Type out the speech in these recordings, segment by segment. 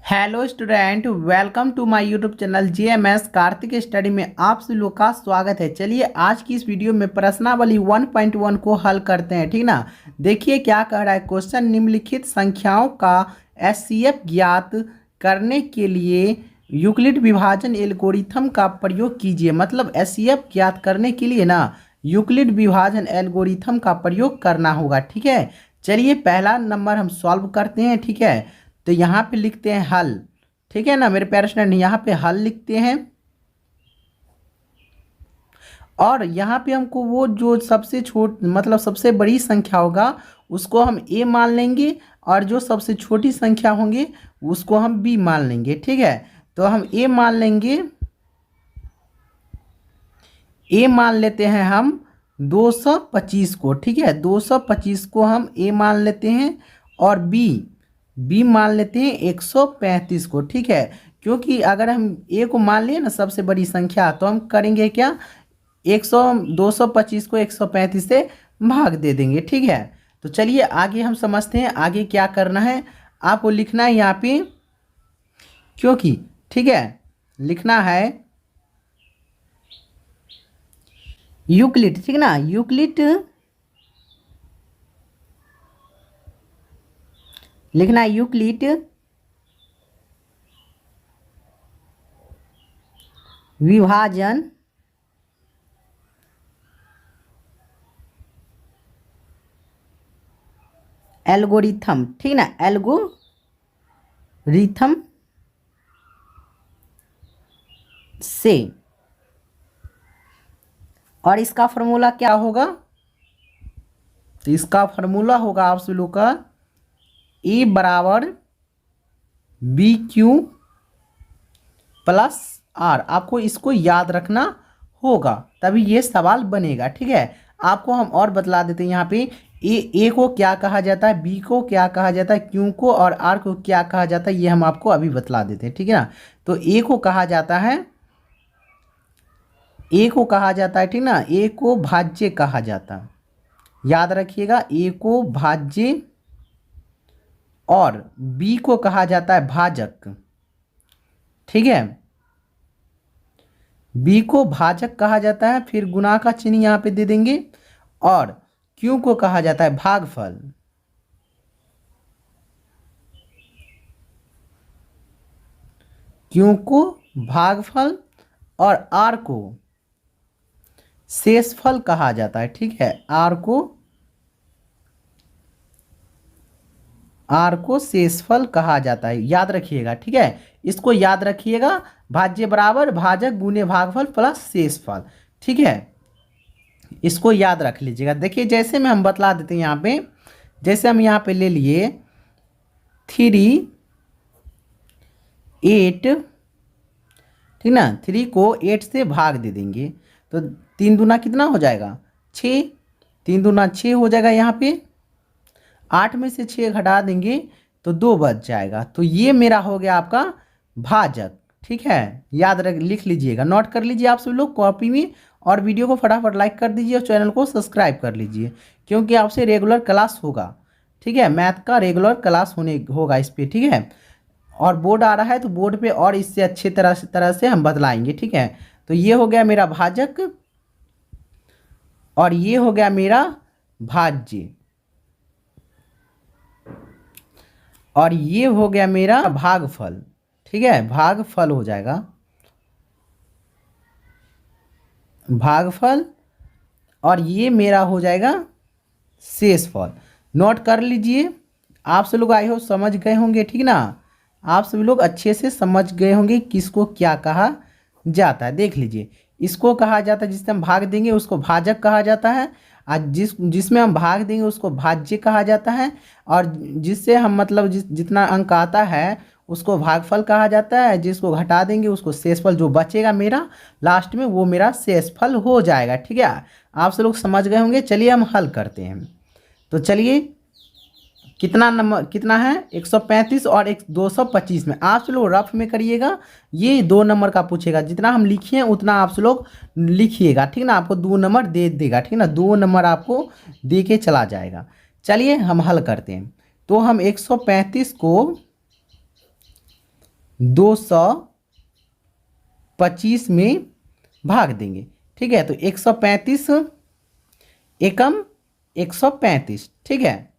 Hello student, welcome to my YouTube channel GMS Kartik study में आप सभी लोग का स्वागत है। चलिए आज की इस वीडियो में प्रश्नावली 1.1 को हल करते हैं। ठीक ना। देखिए क्या कह रहा है क्वेश्चन। निम्नलिखित संख्याओं का एचसीएफ ज्ञात करने के लिए यूक्लिड विभाजन एल्गोरिथम का प्रयोग कीजिए। मतलब एचसीएफ ज्ञात करने के लिए ना यूक्लिड विभाजन एल्गोरिथम का प्रयोग करना होगा। ठीक है, चलिए पहला नंबर हम सॉल्व करते हैं। ठीक है, तो यहाँ पे लिखते हैं हल। ठीक है ना मेरे प्यारे स्टूडेंट, यहाँ पे हल लिखते हैं और यहाँ पे हमको वो जो सबसे मतलब सबसे बड़ी संख्या होगा उसको हम ए मान लेंगे और जो सबसे छोटी संख्या होंगे उसको हम बी मान लेंगे। ठीक है, तो हम ए मान लेंगे। ए मान लेते हैं हम 225 को। ठीक है, 225 को हम ए मान लेते हैं और बी मान लेते हैं 135 को। ठीक है, क्योंकि अगर हम ए को मान लिए ना सबसे बड़ी संख्या तो हम करेंगे क्या, 225 को 135 से भाग दे देंगे। ठीक है, तो चलिए आगे हम समझते हैं आगे क्या करना है। आपको लिखना है यहाँ पे, क्योंकि ठीक है लिखना है यूक्लिड। ठीक ना, यूक्लिड लिखना है यूक्लिड विभाजन एल्गोरिथम। ठीक ना, एल्गोरिथम से, और इसका फॉर्मूला क्या होगा, तो इसका फॉर्मूला होगा आप सभी लोग का ए बराबर बी क्यू प्लस आर। आपको इसको याद रखना होगा तभी ये सवाल बनेगा। ठीक है, आपको हम और बतला देते हैं यहाँ पे ए को क्या कहा जाता है, बी को क्या कहा जाता है, क्यू को और आर को क्या कहा जाता है, ये हम आपको अभी बतला देते हैं। ठीक है ना, तो ए को कहा जाता है, ए को कहा जाता है, ठीक ना, ए को भाज्य कहा जाता है। याद रखिएगा, ए को भाज्य और बी को कहा जाता है भाजक। ठीक है, बी को भाजक कहा जाता है, फिर गुणा का चिन्ह यहाँ पे दे देंगे, और क्यू को कहा जाता है भागफल। क्यू को भागफल और आर को शेषफल कहा जाता है। ठीक है, आर को शेषफल कहा जाता है। याद रखिएगा, ठीक है, इसको याद रखिएगा, भाज्य बराबर भाजक गुने भागफल प्लस शेषफल। ठीक है, इसको याद रख लीजिएगा। देखिए जैसे में हम बतला देते हैं यहाँ पे, जैसे हम यहाँ पे ले लिए 3 8, ठीक ना, 3 को 8 से भाग दे देंगे तो 3 दूना कितना हो जाएगा, 6। 3 दूना 6 हो जाएगा। यहाँ पे 8 में से 6 घटा देंगे तो 2 बच जाएगा। तो ये मेरा हो गया आपका भाजक। ठीक है, याद रख लिख लीजिएगा, नोट कर लीजिए आप सभी लोग कॉपी में, और वीडियो को फटाफट लाइक कर दीजिए और चैनल को सब्सक्राइब कर लीजिए, क्योंकि आपसे रेगुलर क्लास होगा। ठीक है, मैथ का रेगुलर क्लास होगा इस पर। ठीक है, और बोर्ड आ रहा है तो बोर्ड पे और इससे अच्छे तरह से हम बतलाएंगे। ठीक है, तो ये हो गया मेरा भाजक और ये हो गया मेरा भाज्य और ये हो गया मेरा भागफल। ठीक है, भागफल हो जाएगा, भागफल, और ये मेरा हो जाएगा शेषफल। नोट कर लीजिए, आप सब लोग आई हो समझ गए होंगे। ठीक ना, आप सभी लोग अच्छे से समझ गए होंगे किसको क्या कहा जाता है। देख लीजिए, इसको कहा जाता है जिससे हम भाग देंगे उसको भाजक कहा जाता है, और जिसमें हम भाग देंगे उसको भाज्य कहा जाता है, और जिससे हम मतलब जितना अंक आता है उसको भागफल कहा जाता है, जिसको घटा देंगे उसको शेषफल, जो बचेगा मेरा लास्ट में वो मेरा शेषफल हो जाएगा। ठीक है, आप सब लोग समझ गए होंगे। चलिए हम हल करते हैं। तो चलिए कितना नंबर कितना है, 135 और 225 में आप सब लोग रफ में करिएगा। ये 2 नंबर का पूछेगा, जितना हम लिखिए उतना आप सब लोग लिखिएगा। ठीक ना, आपको 2 नंबर दे देगा। ठीक ना, 2 नंबर आपको दे के चला जाएगा। चलिए हम हल करते हैं। तो हम 135 को 225 में भाग देंगे। ठीक है, तो 135 एकम 135। ठीक है,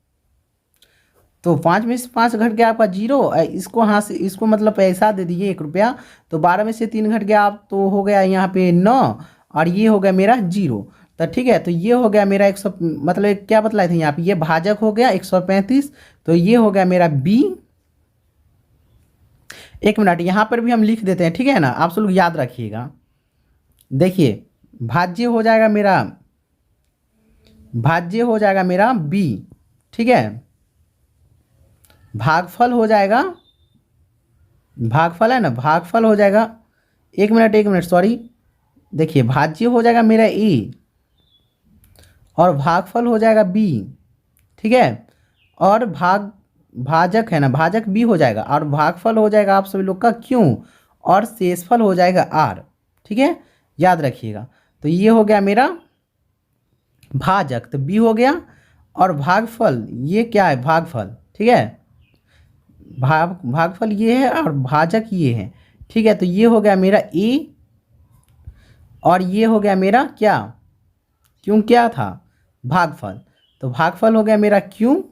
तो 5 में से 5 घट गया आपका 0। इसको हाँ से इसको मतलब पैसा दे दीजिए 1 रुपया, तो 12 में से 3 घट गया आप, तो हो गया यहाँ पे 9, और ये हो गया मेरा 0। तो ठीक है, तो ये हो गया मेरा 100, मतलब क्या बतलाए थे यहाँ पे, ये भाजक हो गया 135, तो ये हो गया मेरा बी। 1 मिनट, यहाँ पर भी हम लिख देते हैं, ठीक है ना, आप सब लोग याद रखिएगा। देखिए, भाज्य हो जाएगा मेरा बी। ठीक है, भागफल हो जाएगा, भागफल है ना, भागफल हो जाएगा, 1 मिनट सॉरी, देखिए भाज्य हो जाएगा मेरा ए और भागफल हो जाएगा बी। ठीक है, और भाजक है ना, भाजक बी हो जाएगा, और भागफल हो जाएगा आप सभी लोग का क्यों, और शेषफल हो जाएगा आर। ठीक है, याद रखिएगा। तो ये हो गया मेरा भाजक, तो बी हो गया, और भागफल ये क्या है, भागफल। ठीक है, भागफल ये है और भाजक ये है। ठीक है, तो ये हो गया मेरा ए, और ये हो गया मेरा क्या, क्यों क्या था, भागफल। तो भागफल हो गया मेरा क्यों,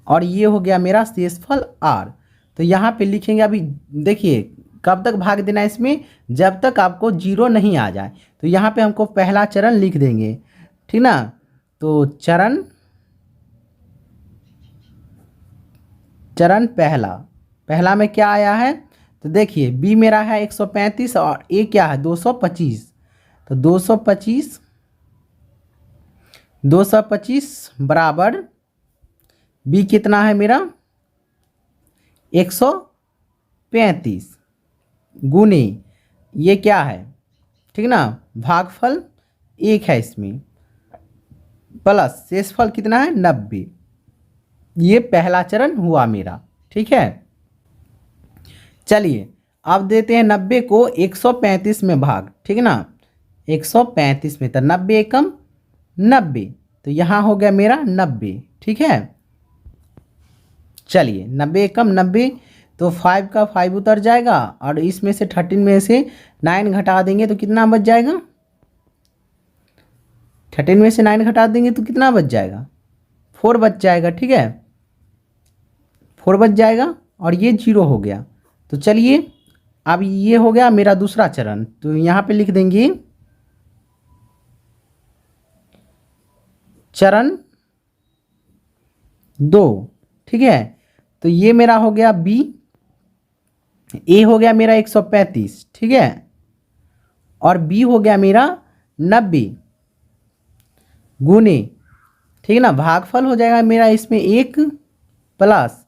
और ये हो गया मेरा शेषफल आर। तो यहाँ पे लिखेंगे, अभी देखिए कब तक भाग देना है इसमें, जब तक आपको 0 नहीं आ जाए। तो यहाँ पे हमको पहला चरण लिख देंगे, ठीक ना। तो चरण पहला में क्या आया है, तो देखिए बी मेरा है 135 और ए क्या है 225। तो 225 बराबर बी कितना है मेरा 135 गुने ये क्या है, ठीक ना, भागफल 1 है इसमें, प्लस शेषफल कितना है 90। ये पहला चरण हुआ मेरा। ठीक है, चलिए अब देते हैं 90 को 135 में भाग। ठीक ना, 135 में, तो 90 एकम 90, तो यहाँ हो गया मेरा 90। ठीक है, चलिए 90 एकम 90, तो 5 का 5 उतर जाएगा, और इसमें से 13 में से 9 घटा देंगे तो कितना बच जाएगा, 13 में से 9 घटा देंगे तो कितना बच जाएगा, 4 बच जाएगा। ठीक है, 4 बच जाएगा, और ये 0 हो गया। तो चलिए अब ये हो गया मेरा दूसरा चरण, तो यहाँ पे लिख देंगे चरण 2। ठीक है, तो ये मेरा हो गया बी, ए हो गया मेरा 135। ठीक है, और बी हो गया मेरा 90 गुने, ठीक है ना, भागफल हो जाएगा मेरा इसमें 1 प्लस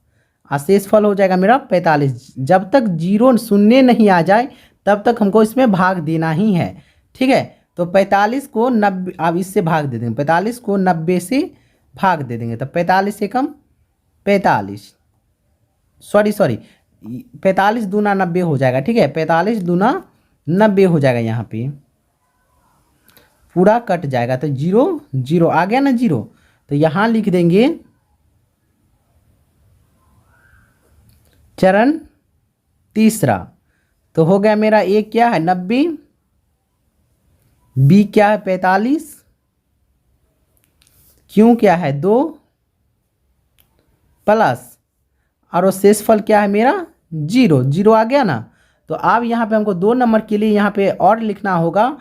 शेषफल हो जाएगा मेरा 45। जब तक 0 शून्य नहीं आ जाए तब तक हमको इसमें भाग देना ही है। ठीक है, तो 45 को 90, अब इससे भाग दे देंगे, 45 को 90 से भाग दे देंगे, तो 45 एकम 45, सॉरी 45 दूना 90 हो जाएगा। ठीक है, 45 दूना 90 हो जाएगा, यहाँ पे पूरा कट जाएगा, तो 0 0 आ गया ना 0, तो यहाँ लिख देंगे चरण तीसरा। तो हो गया मेरा ए क्या है 90, बी क्या है 45, क्यों क्या है 2 प्लस, और शेषफल क्या है मेरा 0 0 आ गया ना। तो अब यहाँ पे हमको 2 नंबर के लिए यहाँ पे और लिखना होगा,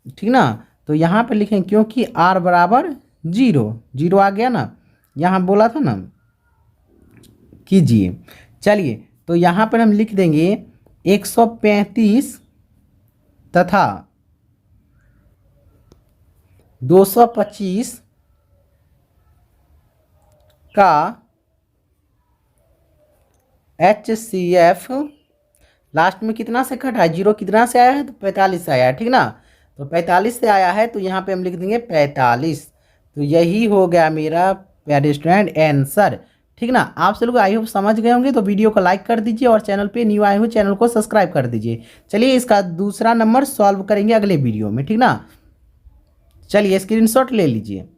ठीक ना। तो यहाँ पे लिखें क्योंकि r बराबर 0 0 आ गया ना, यहाँ बोला था ना, कीजिए। चलिए, तो यहाँ पर हम लिख देंगे 135 तथा 225 का HCF लास्ट में कितना से कटा है, 0 कितना से आया है, तो 45 से आया है। ठीक ना, तो 45 से आया है, तो यहाँ पे हम लिख देंगे 45। तो यही हो गया मेरा प्यारे स्टूडेंट आंसर। ठीक ना, आप सब लोग आई होप समझ गए होंगे, तो वीडियो को लाइक कर दीजिए, और चैनल पे न्यू आए हो चैनल को सब्सक्राइब कर दीजिए। चलिए इसका दूसरा नंबर सॉल्व करेंगे अगले वीडियो में। ठीक ना, चलिए स्क्रीनशॉट ले लीजिए।